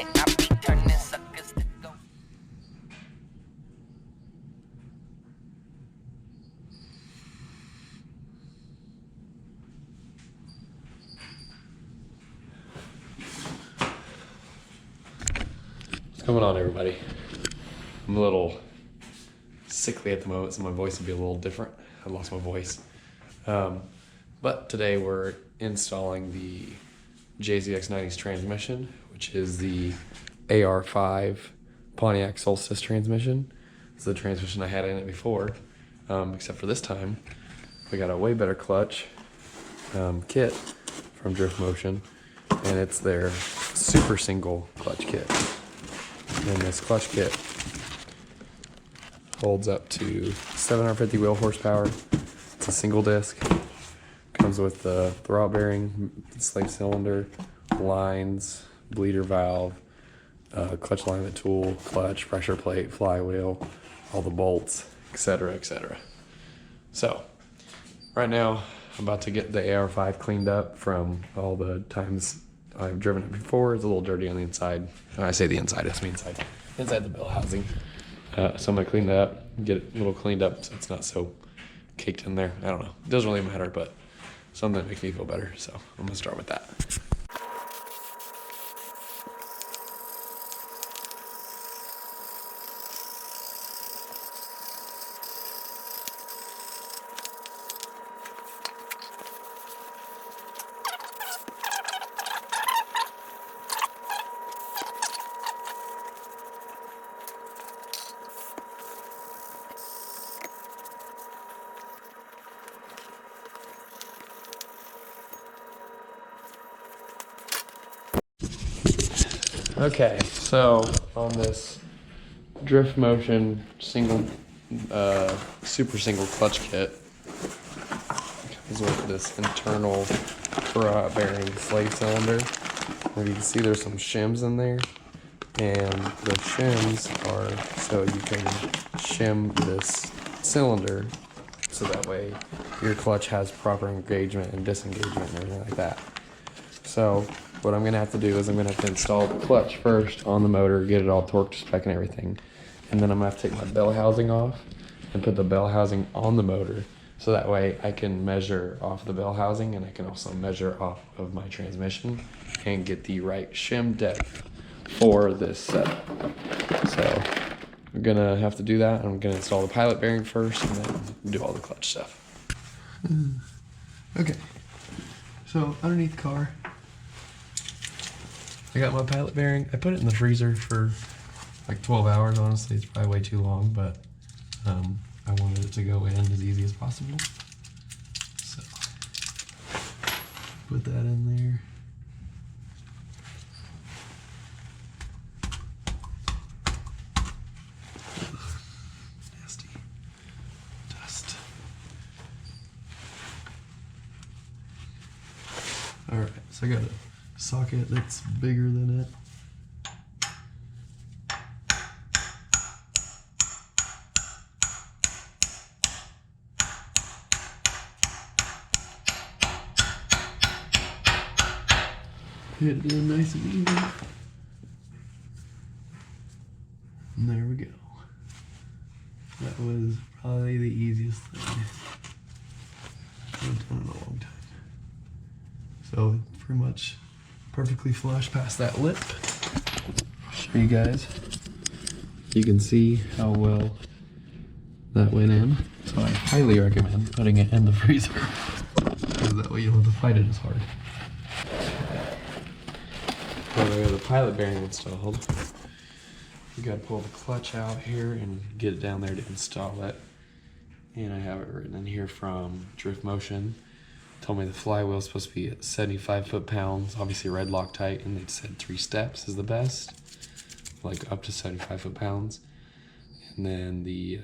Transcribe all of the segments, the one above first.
Driftmotion, I be turning suckers to go. What's going on, everybody? I'm a little sickly at the moment, so my voice will be a little different. I lost my voice. But today we're installing the JZX90's transmission, which is the AR5 Pontiac Solstice transmission. It's the transmission I had in it before, except for this time we got a way better clutch kit from Driftmotion, and it's their super single clutch kit. And this clutch kit holds up to 750 wheel horsepower. It's a single disc. Comes with the throttle bearing, slave cylinder, lines, bleeder valve, clutch alignment tool, clutch, pressure plate, flywheel, all the bolts, etc., etc. So, right now, I'm about to get the AR5 cleaned up from all the times I've driven it before. It's a little dirty on the inside. When I say the inside, it's inside the bell housing. So I'm gonna clean that up, get it a little cleaned up so it's not so caked in there. I don't know. It doesn't really matter, but something that makes me feel better. So I'm gonna start with that. Okay, so on this Driftmotion single, super single clutch kit, comes with this internal throttle bearing slave cylinder. And you can see there's some shims in there, and the shims are so you can shim this cylinder so that way your clutch has proper engagement and disengagement and everything like that. So what I'm gonna have to do is I'm gonna have to install the clutch first on the motor, get it all torqued to spec and everything. And then I'm gonna have to take my bell housing off and put the bell housing on the motor. So that way I can measure off the bell housing, and I can also measure off of my transmission and get the right shim depth for this setup. So I'm gonna have to do that. I'm gonna install the pilot bearing first and then do all the clutch stuff. Okay, so underneath the car, I got my pilot bearing. I put it in the freezer for like 12 hours, honestly. It's probably way too long, but I wanted it to go in as easy as possible. So, put that in there. Ugh, nasty dust. Alright, so I got a socket that's bigger than it. Hit it in nice and easy. And there we go. That was probably the easiest thing I've done in a long time. So pretty much perfectly flush past that lip. I'll show you guys. You can see how well that went in. So I highly recommend putting it in the freezer, because that way you don't have to fight it as hard. Well, we have the pilot bearing installed. You gotta pull the clutch out here and get it down there to install it. And I have it written in here from Driftmotion. Told me the flywheel is supposed to be at 75 foot-pounds, obviously red Loctite, and they said 3 steps is the best, like up to 75 foot-pounds. And then the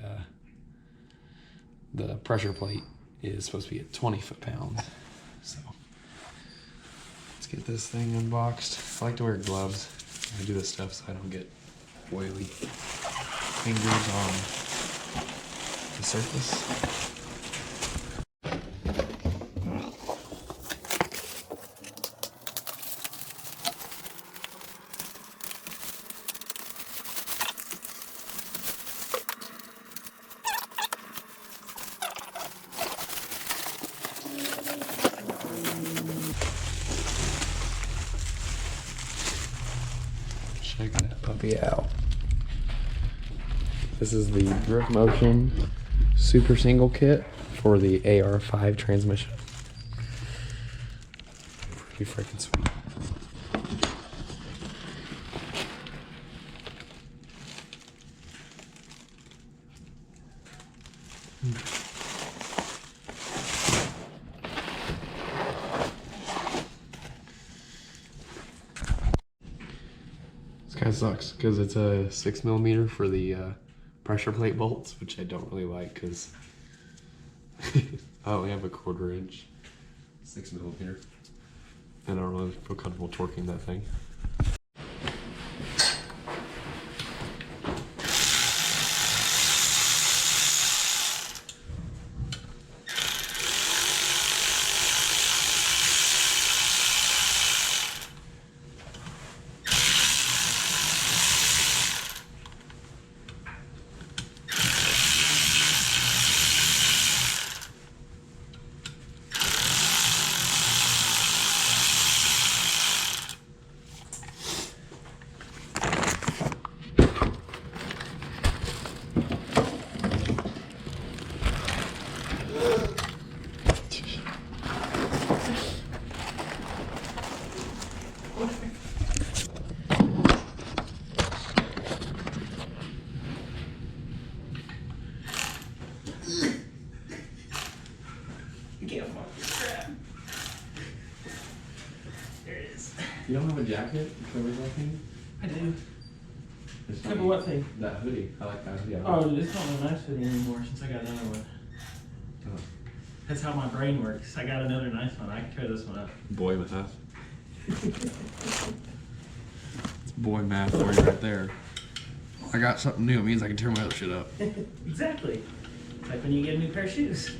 pressure plate is supposed to be at 20 foot-pounds. So let's get this thing unboxed. I like to wear gloves when I do this stuff so I don't get oily fingers on the surface. check that puppy out. This is the Driftmotion Super Single Kit for the AR5 transmission. Pretty freaking sweet. This kind of sucks because it's a 6mm for the pressure plate bolts, which I don't really like because I only have a 1/4 inch 6mm. And I don't really feel comfortable torquing that thing. You don't have a jacket that covers that thing? I do. It's Cover what thing? That hoodie. I like that hoodie. Oh, it's not a nice hoodie anymore since I got another one. Oh. That's how my brain works. I got another nice one. I can tear this one up. Boy math. It's boy math for you right there. I got something new. It means I can tear my other shit up. Exactly. It's like when you get a new pair of shoes.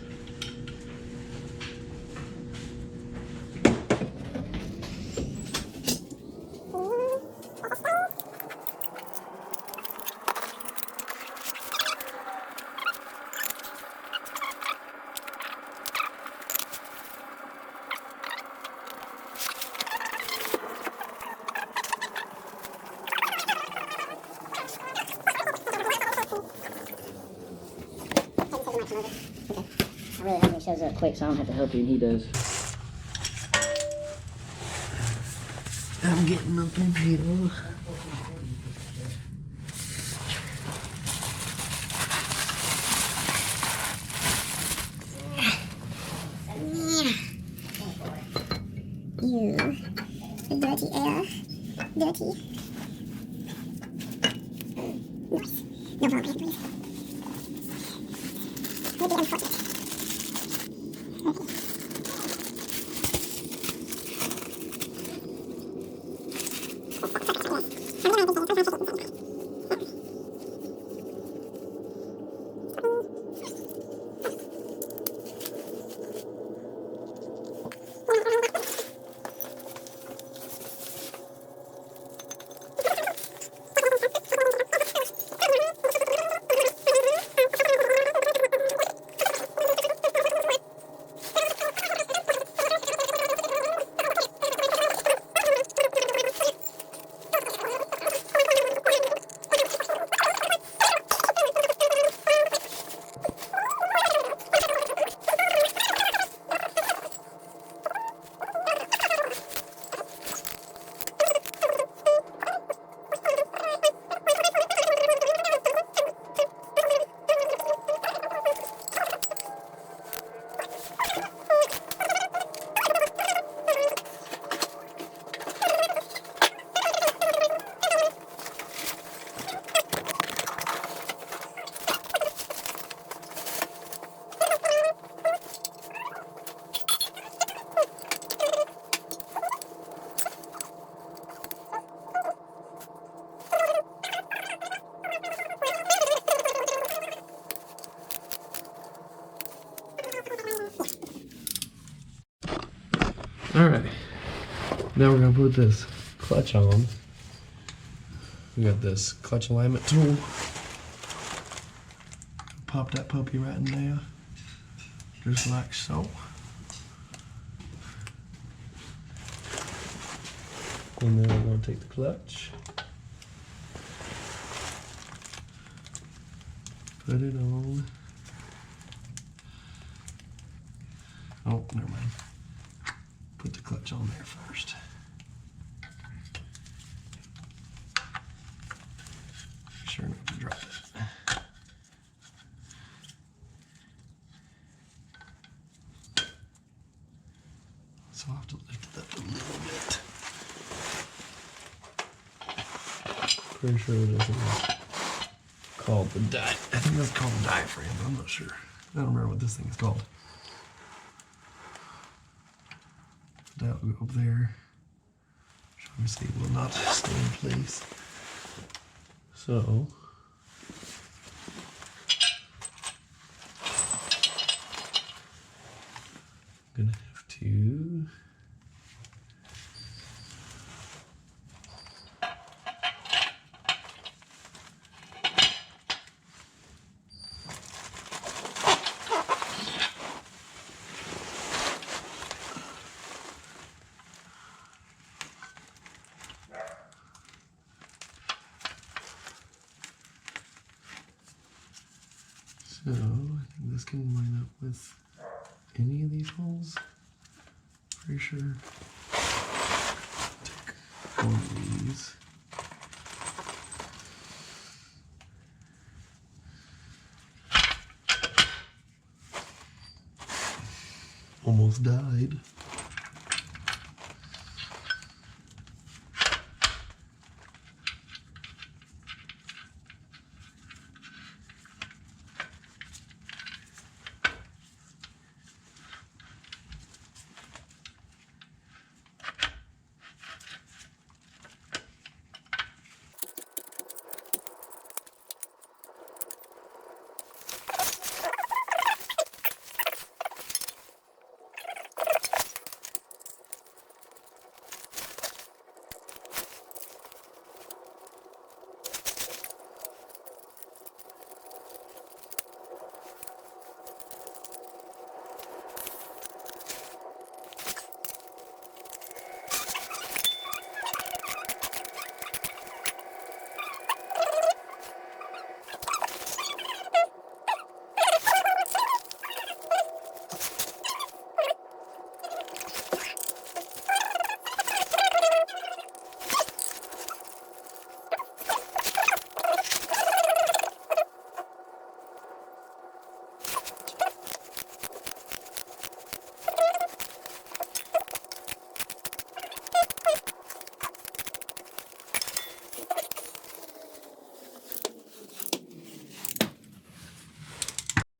I really hope it shows up quick so I don't have to help you and he does. I'm getting up in here. You dirty air. Dirty. Nice. No problem, please. Maybe unfortunate. Alright, now we're gonna put this clutch on. We got this clutch alignment tool. Pop that puppy right in there, just like so. And then we're gonna take the clutch, put it on. Oh, never mind. Put the clutch on there first. Make sure not to drop it. So I'll have to lift it up a little bit. Pretty sure this is called the I think that's called the diaphragm, but I'm not sure. I don't remember what this thing is called. That will go up there. Which obviously will not stay in place. So I'm gonna have to So, I think this can line up with any of these holes. Pretty sure. Take one of these. Almost died.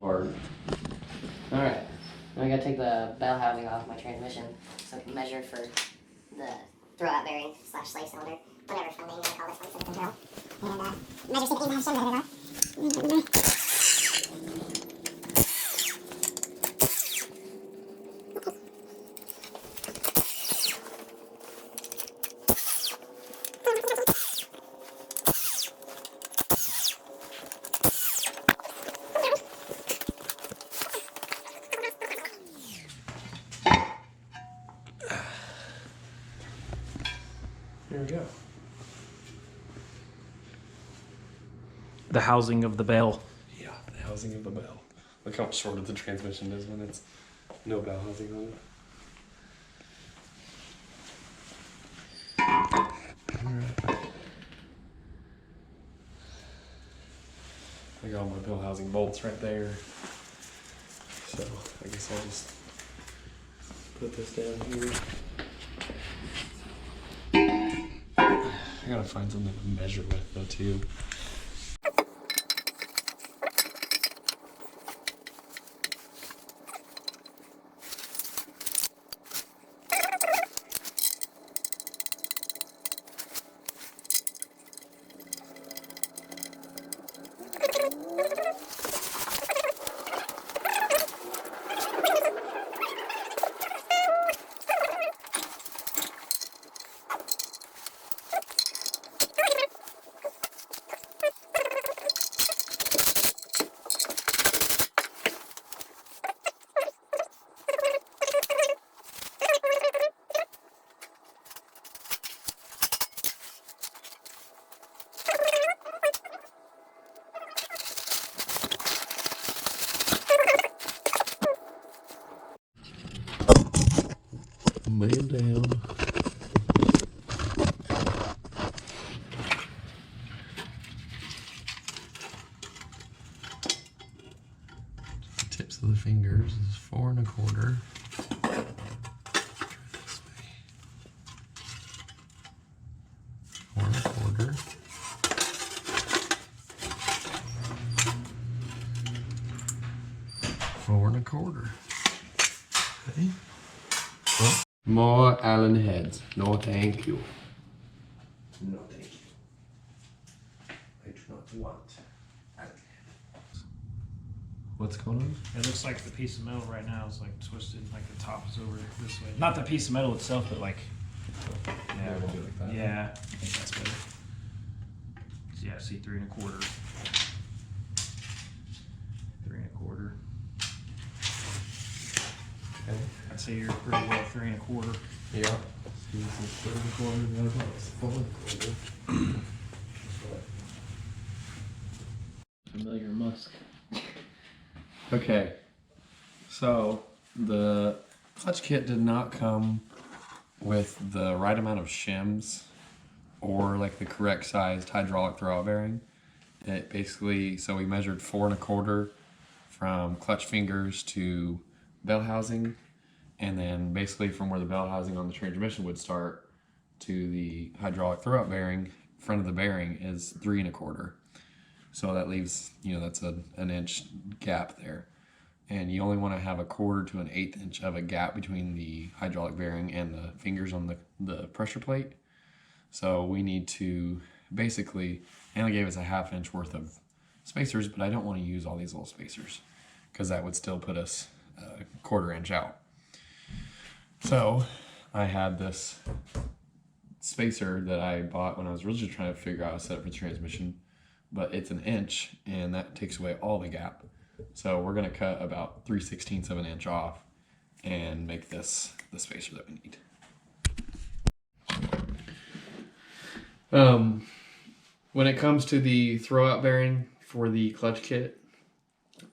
Hard. Alright, now I gotta take the bell housing off my transmission so I can measure for the throwout bearing / slave cylinder, whatever fun name you want to call this one for the control. And measure see if it has some of it. There we go. The housing of the bell. Yeah, the housing of the bell. Look how much shorter the transmission is when it's no bell housing on it. Alright. I got all my bell housing bolts right there. So I guess I'll just put this down here. I gotta find something to measure with though too. of the fingers is 4 1/4. Try this way. 4 1/4. 4 1/4. Okay. Well, More Allen heads. No thank you. no, thank you. I do not want Allen heads. What's going on? It looks like the piece of metal right now is like twisted, like the top is over this way. Not the piece of metal itself, but like. Yeah, we'll do it like that. Yeah, I think that's better. So yeah, see 3 1/4. 3 1/4. Okay. I'd say you're pretty well 3 1/4. Yeah. See, this is 3 1/4. The other one is 4 1/4. Familiar musk. Okay, so the clutch kit did not come with the right amount of shims or like the correct sized hydraulic throwout bearing. It basically, so we measured 4 1/4 from clutch fingers to bell housing, and then basically from where the bell housing on the transmission would start to the hydraulic throwout bearing, front of the bearing is 3 1/4. So that leaves, that's an inch gap there. And you only want to have 1/4 to 1/8 inch of a gap between the hydraulic bearing and the fingers on the pressure plate. So we need to basically, Anna gave us a 1/2 inch worth of spacers, but I don't want to use all these little spacers because that would still put us 1/4 inch out. So I had this spacer that I bought when I was originally trying to figure out a setup for the transmission, but it's an inch and that takes away all the gap. So we're going to cut about 3/16 of an inch off and make this the spacer that we need. When it comes to the throwout bearing for the clutch kit,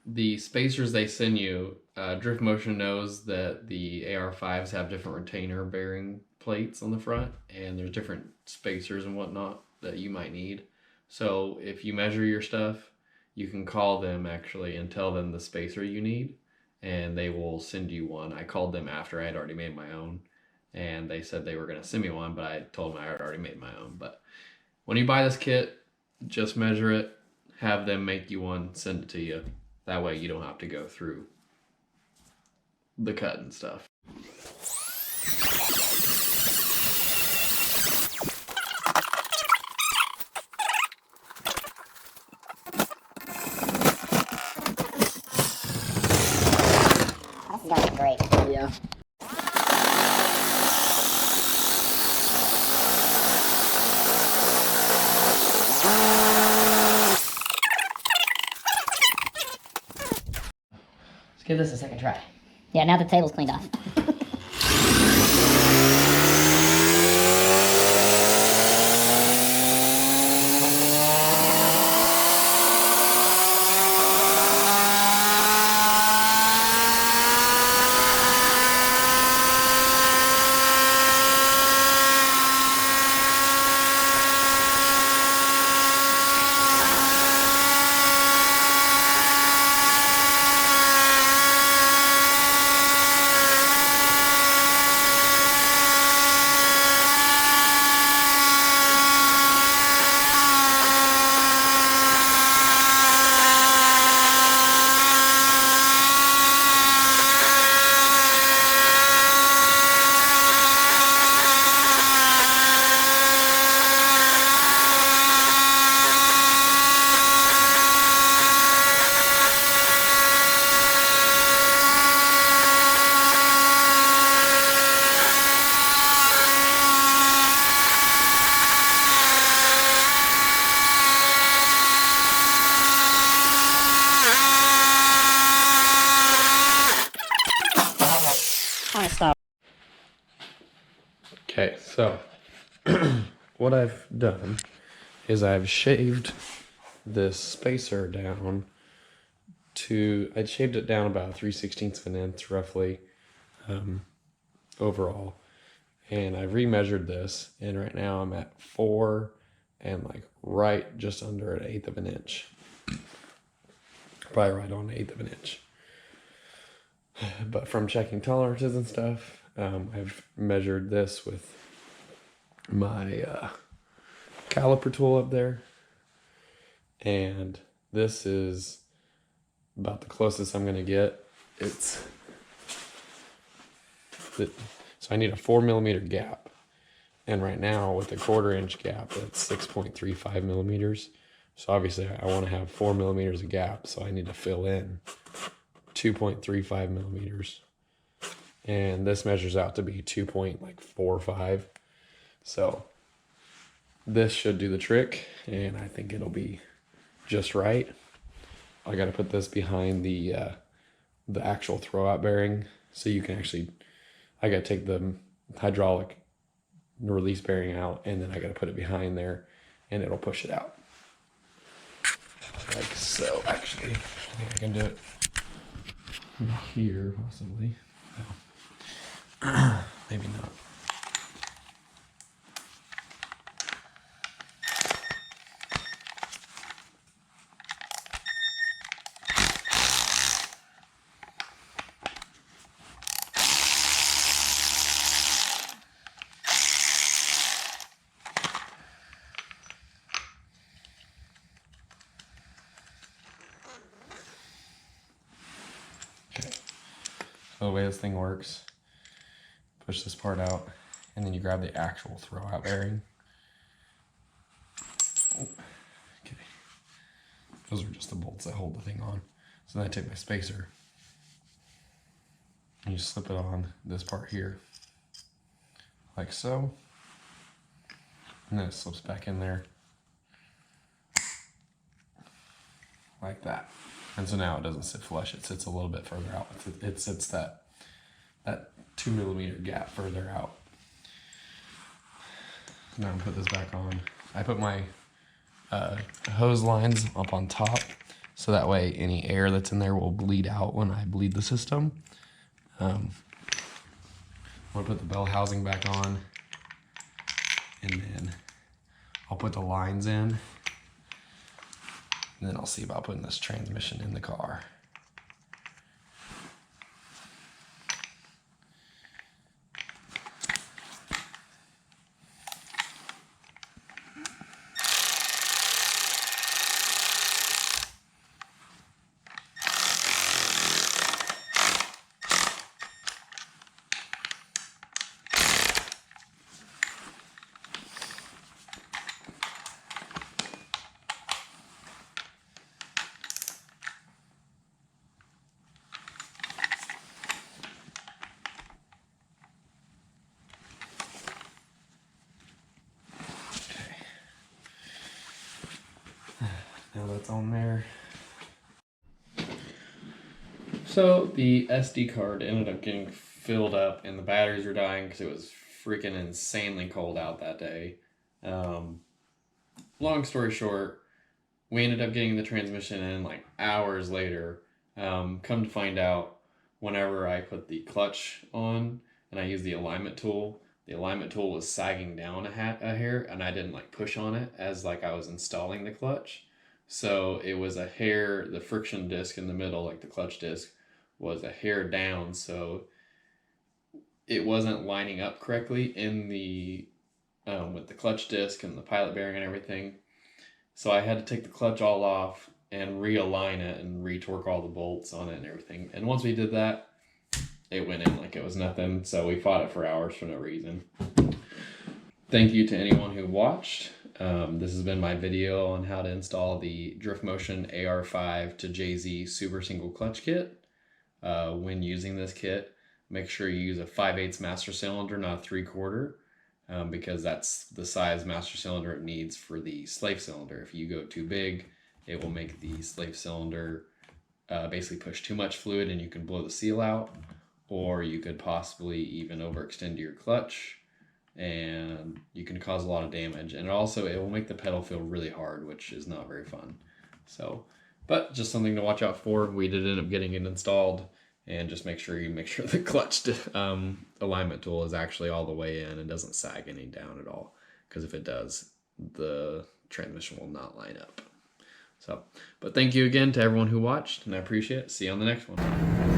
the spacers they send you, Driftmotion knows that the AR5s have different retainer bearing plates on the front, and there's different spacers and whatnot that you might need. So if you measure your stuff, you can call them actually and tell them the spacer you need, and they will send you one. I called them after I had already made my own, and they said they were going to send me one, but I told them I had already made my own. But when you buy this kit, just measure it, have them make you one, send it to you. That way you don't have to go through the cut and stuff. This is going great. Yeah. Let's give this a second try. Yeah, now the table's cleaned off. Okay, so what I've done is I've shaved this spacer down to, I shaved it down about 3/16 of an inch roughly overall. And I remeasured this, and right now I'm at 4 and like right just under 1/8 of an inch. Probably right on 1/8 of an inch. But from checking tolerances and stuff, I've measured this with my caliper tool up there, and this is about the closest I'm going to get. So I need a 4mm gap, and right now with a 1/4 gap, it's 6.35 millimeters. So obviously I want to have 4mm of gap, so I need to fill in 2.35 millimeters, and this measures out to be 2.45. So this should do the trick, and I think it'll be just right. I got to put this behind the actual throwout bearing, so you can actually, I got to take the hydraulic release bearing out, and then I got to put it behind there, and it'll push it out. Like so. Actually, I think I can do it here, possibly. No. Maybe not. So the way this thing works, push this part out, and then you grab the actual throwout bearing. Oh, okay. Those are just the bolts that hold the thing on. So then I take my spacer, and you slip it on this part here, like so, and then it slips back in there, like that. And so now it doesn't sit flush, it sits a little bit further out. It sits that 2mm gap further out. Now I'm gonna put this back on. I put my hose lines up on top, so that way any air that's in there will bleed out when I bleed the system. I'm gonna put the bell housing back on, and then I'll put the lines in. And then I'll see about putting this transmission in the car. Now that's on there. So the SD card ended up getting filled up and the batteries were dying because it was freaking insanely cold out that day. Long story short, we ended up getting the transmission in like hours later. Come to find out, whenever I put the clutch on and I used the alignment tool was sagging down a hair, and I didn't like push on it as like I was installing the clutch. So it was a hair, the friction disc in the middle, like the clutch disc, was a hair down, so it wasn't lining up correctly in the with the clutch disc and the pilot bearing and everything. So I had to take the clutch all off and realign it and retorque all the bolts on it and everything. And once we did that, it went in like it was nothing. So we fought it for hours for no reason. Thank you to anyone who watched. This has been my video on how to install the Driftmotion AR5 to JZ Super Single Clutch Kit. When using this kit, make sure you use a 5/8 master cylinder, not a 3/4, because that's the size master cylinder it needs for the slave cylinder. If you go too big, it will make the slave cylinder basically push too much fluid and you can blow the seal out, or you could possibly even overextend your clutch and you can cause a lot of damage. And also it will make the pedal feel really hard, which is not very fun. So, but just something to watch out for. We did end up getting it installed, and just make sure the clutch alignment tool is actually all the way in and doesn't sag any down at all, because if it does, the transmission will not line up. So, but thank you again to everyone who watched, and I appreciate it. See you on the next one.